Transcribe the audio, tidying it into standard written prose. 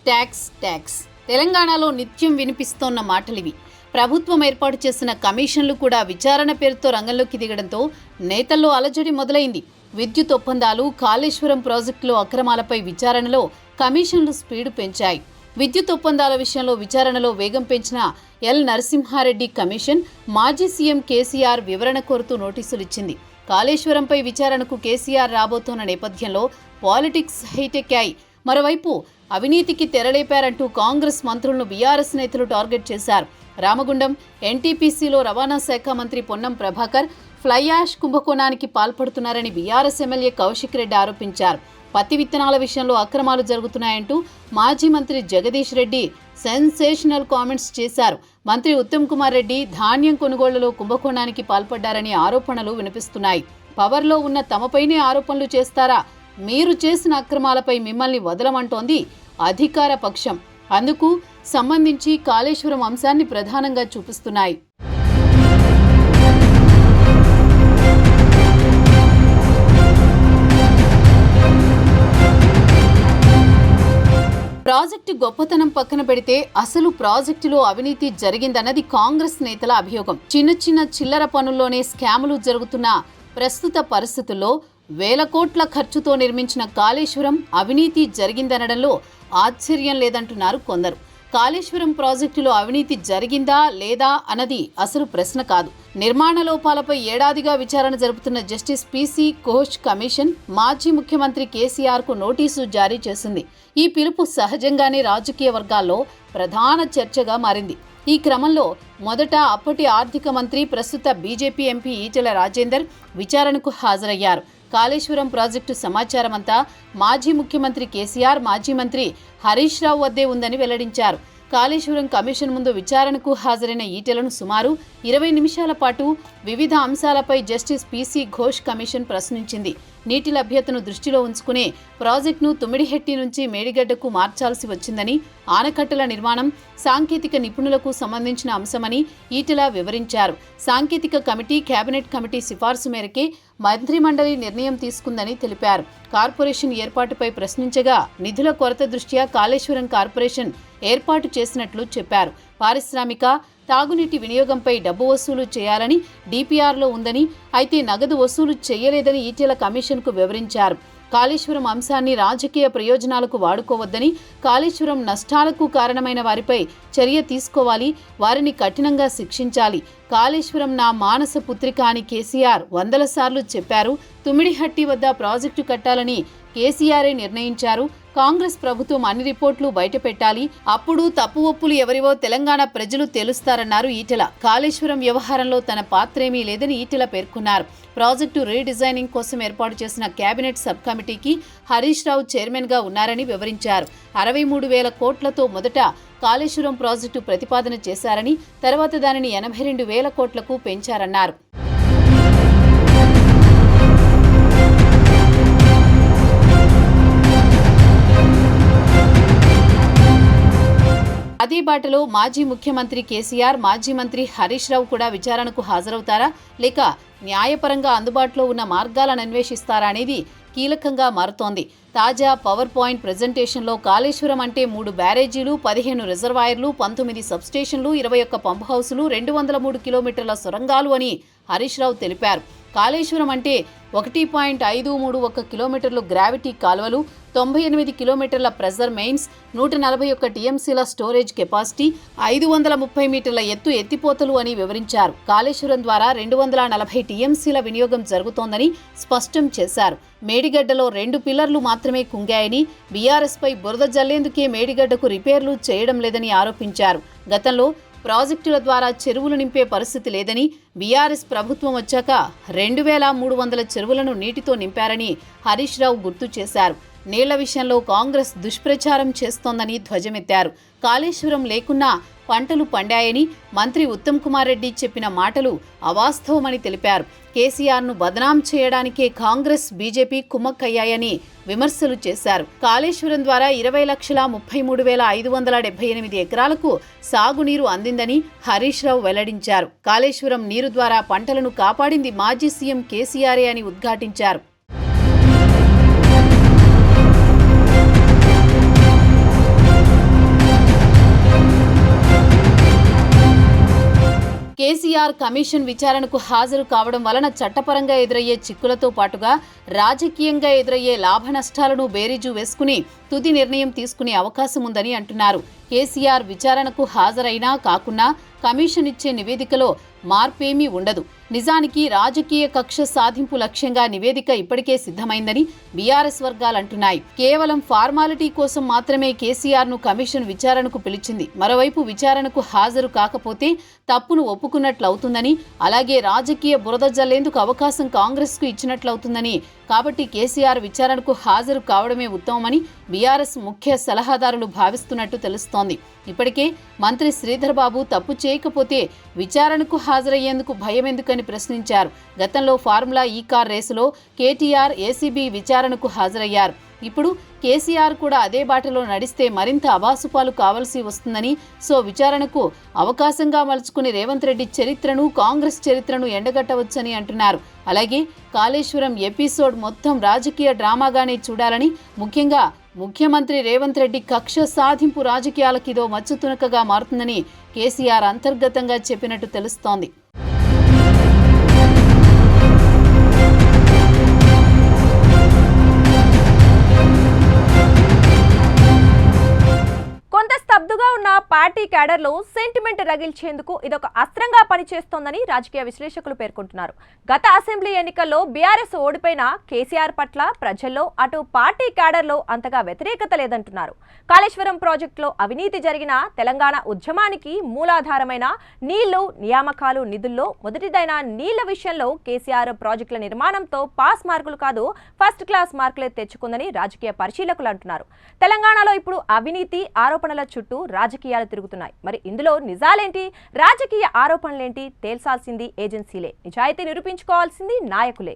Tax తెలంగాణలో నిత్యం వినిపిస్తోన్న మాటలివి. ప్రభుత్వం ఏర్పాటు చేసిన కమిషన్లు కూడా విచారణ పేరుతో రంగంలోకి దిగడంతో నేతల్లో అలజడి మొదలైంది. విద్యుత్ ఒప్పందాలు, కాళేశ్వరం ప్రాజెక్టులో అక్రమాలపై విచారణలో కమిషన్లు స్పీడు పెంచాయి. విద్యుత్ ఒప్పందాల విషయంలో విచారణలో వేగం పెంచిన ఎల్ నరసింహారెడ్డి కమిషన్ మాజీ సీఎం కేసీఆర్ వివరణ కోరుతూ నోటీసులు ఇచ్చింది. కాళేశ్వరంపై విచారణకు కేసీఆర్ రాబోతున్న నేపథ్యంలో పాలిటిక్స్ హైటెక్కాయి. మరోవైపు అవినీతికి తెరలేపారంటూ కాంగ్రెస్ మంత్రులను బీఆర్ఎస్ నేతలు టార్గెట్ చేశారు. రామగుండం ఎన్టీపీసీలో రవాణా శాఖ మంత్రి పొన్నం ప్రభాకర్ ఫ్లై యాష్ కుంభకోణానికి పాల్పడుతున్నారని బీఆర్ఎస్ ఎమ్మెల్యే కౌశిక్ రెడ్డి ఆరోపించారు. పత్తి విత్తనాల విషయంలో అక్రమాలు జరుగుతున్నాయంటూ మాజీ మంత్రి జగదీష్ రెడ్డి సెన్సేషనల్ కామెంట్స్ చేశారు. మంత్రి ఉత్తమ్ కుమార్ రెడ్డి ధాన్యం కొనుగోళ్లలో కుంభకోణానికి పాల్పడ్డారని ఆరోపణలు వినిపిస్తున్నాయి. పవర్లో ఉన్న తమపైనే ఆరోపణలు చేస్తారా? మీరు చేసిన అక్రమాలపై మిమ్మల్ని వదలమంటోంది అధికార పక్షం. అందుకు సంబంధించి కాళేశ్వరం అంశాన్ని ప్రధానంగా చూపిస్తున్నాయి. ప్రాజెక్టు గొప్పతనం పక్కన పెడితే అసలు ప్రాజెక్టులో అవినీతి జరిగిందన్నది కాంగ్రెస్ నేతల అభియోగం. చిన్న చిల్లర పనుల్లోనే స్కాములు జరుగుతున్న ప్రస్తుత పరిస్థితుల్లో వేల కోట్ల ఖర్చుతో నిర్మించిన కాళేశ్వరం అవినీతి జరిగిందనడంలో ఆశ్చర్యం లేదంటున్నారు కొందరు. కాళేశ్వరం ప్రాజెక్టులో అవినీతి జరిగిందా లేదా అన్నది అసలు ప్రశ్న కాదు. నిర్మాణ లోపాలపై ఏడాదిగా విచారణ జరుపుతున్న జస్టిస్ పీసీ ఘోష్ కమిషన్ మాజీ ముఖ్యమంత్రి కేసీఆర్కు నోటీసు జారీ చేసింది. ఈ పిలుపు సహజంగానే రాజకీయ వర్గాల్లో ప్రధాన చర్చగా మారింది. ఈ క్రమంలో మొదట అప్పటి ఆర్థిక మంత్రి, ప్రస్తుత బీజేపీ ఎంపీ ఈటెల రాజేందర్ విచారణకు హాజరయ్యారు. కాళేశ్వరం ప్రాజెక్టు సమాచారమంతా మాజీ ముఖ్యమంత్రి కేసీఆర్, మాజీ మంత్రి హరీష్ రావు వద్దే ఉందని వెల్లడించారు. కాళేశ్వరం కమిషన్ ముందు విచారణకు హాజరైన ఈటెలను సుమారు 20 నిమిషాల పాటు వివిధ అంశాలపై జస్టిస్ పీసీ ఘోష్ కమిషన్ ప్రశ్నించింది. నీటి లభ్యతను దృష్టిలో ఉంచుకునే ప్రాజెక్టును తుమ్మిడిహెట్టి నుంచి మేడిగడ్డకు మార్చాల్సి వచ్చిందని, ఆనకట్టల నిర్మాణం సాంకేతిక నిపుణులకు సంబంధించిన అంశమని ఈటెల వివరించారు. సాంకేతిక కమిటీ, కేబినెట్ కమిటీ సిఫార్సు మేరకే మంత్రిమండలి నిర్ణయం తీసుకుందని తెలిపారు. కార్పొరేషన్ ఏర్పాటుపై ప్రశ్నించగా నిధుల కొరత దృష్ట్యా కాళేశ్వరం కార్పొరేషన్ ఏర్పాటు చేసినట్లు చెప్పారు. పారిశ్రామిక, తాగునీటి వినియోగంపై డబ్బు వసూలు చేయాలని డిపిఆర్లో ఉందని, అయితే నగదు వసూలు చేయలేదని ఈటెల కమిషన్కు వివరించారు. కాళేశ్వరం అంశాన్ని రాజకీయ ప్రయోజనాలకు వాడుకోవద్దని, కాళేశ్వరం నష్టాలకు కారణమైన వారిపై చర్య తీసుకోవాలి, వారిని కఠినంగా శిక్షించాలి. కాళేశ్వరం నా మానస పుత్రిక అని కేసీఆర్ 100 సార్లు చెప్పారు. తుమ్మిడిహట్టి వద్ద ప్రాజెక్టు కట్టాలని కేసీఆరే నిర్ణయించారు. కాంగ్రెస్ ప్రభుత్వం అన్ని రిపోర్టులు బయటపెట్టాలి, అప్పుడు తప్పు ఒప్పులు ఎవరివో తెలంగాణ ప్రజలు తెలుస్తారన్నారు ఈటెల. కాళేశ్వరం వ్యవహారంలో తన పాత్రేమీ లేదని ఈటెల పేర్కొన్నారు. ప్రాజెక్టు రీడిజైనింగ్ కోసం ఏర్పాటు చేసిన కేబినెట్ సబ్ కమిటీకి హరీష్ రావు చైర్మన్గా ఉన్నారని వివరించారు. 63,000 కోట్లతో మొదట కాళేశ్వరం ప్రాజెక్టు ప్రతిపాదన చేశారని, తర్వాత దానిని 82,000 కోట్లకు పెంచారన్నారు. అదే బాటలో మాజీ ముఖ్యమంత్రి కేసీఆర్, మాజీ మంత్రి హరీష్ రావు కూడా విచారణకు హాజరవుతారా, లేక న్యాయపరంగా అందుబాటులో ఉన్న మార్గాలను అన్వేషిస్తారా అనేది కీలకంగా మారుతోంది. తాజా పవర్ పాయింట్ ప్రెజెంటేషన్లో కాళేశ్వరం అంటే 3 బ్యారేజీలు, 15 రిజర్వాయర్లు, 19 సబ్స్టేషన్లు, 21 పంప్ హౌసులు, 203 కిలోమీటర్ల సొరంగాలు అని హరీష్ రావు తెలిపారు. కాళేశ్వరం అంటే 1.531 కిలోమీటర్లు గ్రావిటీ కాలువలు, 98 కిలోమీటర్ల ప్రెజర్ మెయిన్స్, 141 టీఎంసీల స్టోరేజ్ కెపాసిటీ, 530 మీటర్ల ఎత్తు ఎత్తిపోతలు అని వివరించారు. కాళేశ్వరం ద్వారా 240 టీఎంసీల వినియోగం జరుగుతోందని స్పష్టం చేశారు. మేడిగడ్డలో 2 పిల్లర్లు మాత్రమే కుంగాయని, బీఆర్ఎస్పై బురద జల్లేందుకే మేడిగడ్డకు రిపేర్లు చేయడం లేదని ఆరోపించారు. గతంలో ప్రాజెక్టుల ద్వారా చెరువులు నింపే పరిస్థితి లేదని, బీఆర్ఎస్ ప్రభుత్వం వచ్చాక 2,300 చెరువులను నీటితో నింపారని హరీష్ రావు గుర్తు చేశారు. నీళ్ల విషయంలో కాంగ్రెస్ దుష్ప్రచారం చేస్తోందని ధ్వజమెత్తారు. కాళేశ్వరం లేకున్నా పంటలు పండాయని మంత్రి ఉత్తమ్ కుమార్ రెడ్డి చెప్పిన మాటలు అవాస్తవమని తెలిపారు. కేసీఆర్ను బదనాం చేయడానికే కాంగ్రెస్, బీజేపీ కుమ్మక్కయ్యాయని విమర్శలు చేశారు. కాళేశ్వరం ద్వారా 20,33,578 ఎకరాలకు సాగునీరు అందిందని హరీష్ రావు వెల్లడించారు. కాళేశ్వరం నీరు ద్వారా పంటలను కాపాడింది మాజీ సీఎం కేసీఆరే అని ఉద్ఘాటించారు. కేసీఆర్ కమిషన్ విచారణకు హాజరు కావడం వలన చట్టపరంగా ఎదురయ్యే చిక్కులతో పాటుగా రాజకీయంగా ఎదురయ్యే లాభ నష్టాలను బేరీజు వేసుకుని తుది నిర్ణయం తీసుకునే అవకాశం ఉందని అంటున్నారు. కేసీఆర్ విచారణకు హాజరైనా కాకున్నా కమిషన్ ఇచ్చే నివేదికలో మార్పేమీ ఉండదు. నిజానికి రాజకీయ కక్ష సాధింపు లక్ష్యంగా నివేదిక ఇప్పటికే సిద్ధమైందని బీఆర్ఎస్ వర్గాలంటున్నాయి. కేవలం ఫార్మాలిటీ కోసం మాత్రమే కేసీఆర్ను కమిషన్ విచారణకు పిలిచింది. మరోవైపు విచారణకు హాజరు కాకపోతే తప్పును ఒప్పుకున్నట్లవుతుందని, అలాగే రాజకీయ బురద జల్లేందుకు అవకాశం కాంగ్రెస్కు ఇచ్చినట్లవుతుందని, కాబట్టి కేసీఆర్ విచారణకు హాజరు కావడమే ఉత్తమమని బీఆర్ఎస్ ముఖ్య సలహాదారులు భావిస్తున్నట్టు తెలుస్తోంది. ఇప్పటికే మంత్రి శ్రీధర్ బాబు తప్పు చేయకపోతే విచారణకు హాజరయ్యేందుకు భయమెందుకని ప్రశ్నించారు. గతంలో ఫార్ములా ఈ కార్ రేసులో కేటీఆర్, ఏసీబీ విచారణకు హాజరయ్యారు. ఇప్పుడు కేసీఆర్ కూడా అదే బాటలో నడిస్తే మరింత అబాసుపాలు కావాల్సి వస్తుందని, సో విచారణకు అవకాశంగా మలుచుకుని రేవంత్ రెడ్డి చరిత్రను, కాంగ్రెస్ చరిత్రను ఎండగట్టవచ్చని అంటున్నారు. అలాగే కాళేశ్వరం ఎపిసోడ్ మొత్తం రాజకీయ డ్రామాగానే చూడాలని, ముఖ్యంగా ముఖ్యమంత్రి రేవంత్ రెడ్డి కక్ష సాధింపు రాజకీయాలకిదో మచ్చుతునకగా మారుతుందని కేసీఆర్ అంతర్గతంగా చెప్పినట్టు తెలుస్తోంది. కొంత స్తబ్దుగా ఉన్న పార్టీ క్యాడర్లో సెంటిమెంట్ రగిల్చేందుకు ఇదొక అస్త్రంగా పనిచేస్తోందని రాజకీయ విశ్లేషకులు పేర్కొంటున్నారు. గత అసెంబ్లీ ఎన్నికల్లో బీఆర్ఎస్ ఓడిపోయిన కేసీఆర్ పట్ల ప్రజల్లో అటు పార్టీ క్యాడర్లో అంతగా వ్యతిరేకత లేదంటున్నారు. కాళేశ్వరం ప్రాజెక్టులో అవినీతి జరిగిన తెలంగాణ ఉద్యమానికి మూలాధారమైన నీళ్లు, నియామకాలు, నిధుల్లో మొదటిదైన నీళ్ల విషయంలో కేసీఆర్ ప్రాజెక్టుల నిర్మాణంతో పాస్ మార్కులు కాదు ఫస్ట్ క్లాస్ మార్కులే తెచ్చుకుందని రాజకీయ పరిశీలకులు అంటున్నారు. తెలంగాణలో ఇప్పుడు అవినీతి ఆరోపణల చుట్టూ రాజకీయాలు తిరుగుతున్నాయి. మరి ఇందులో నిజాలేంటి, రాజకీయ ఆరోపణలేంటి తేల్చాల్సింది ఏజెన్సీలే, నిజాయితీ నిరూపించుకోవాల్సింది నాయకులే.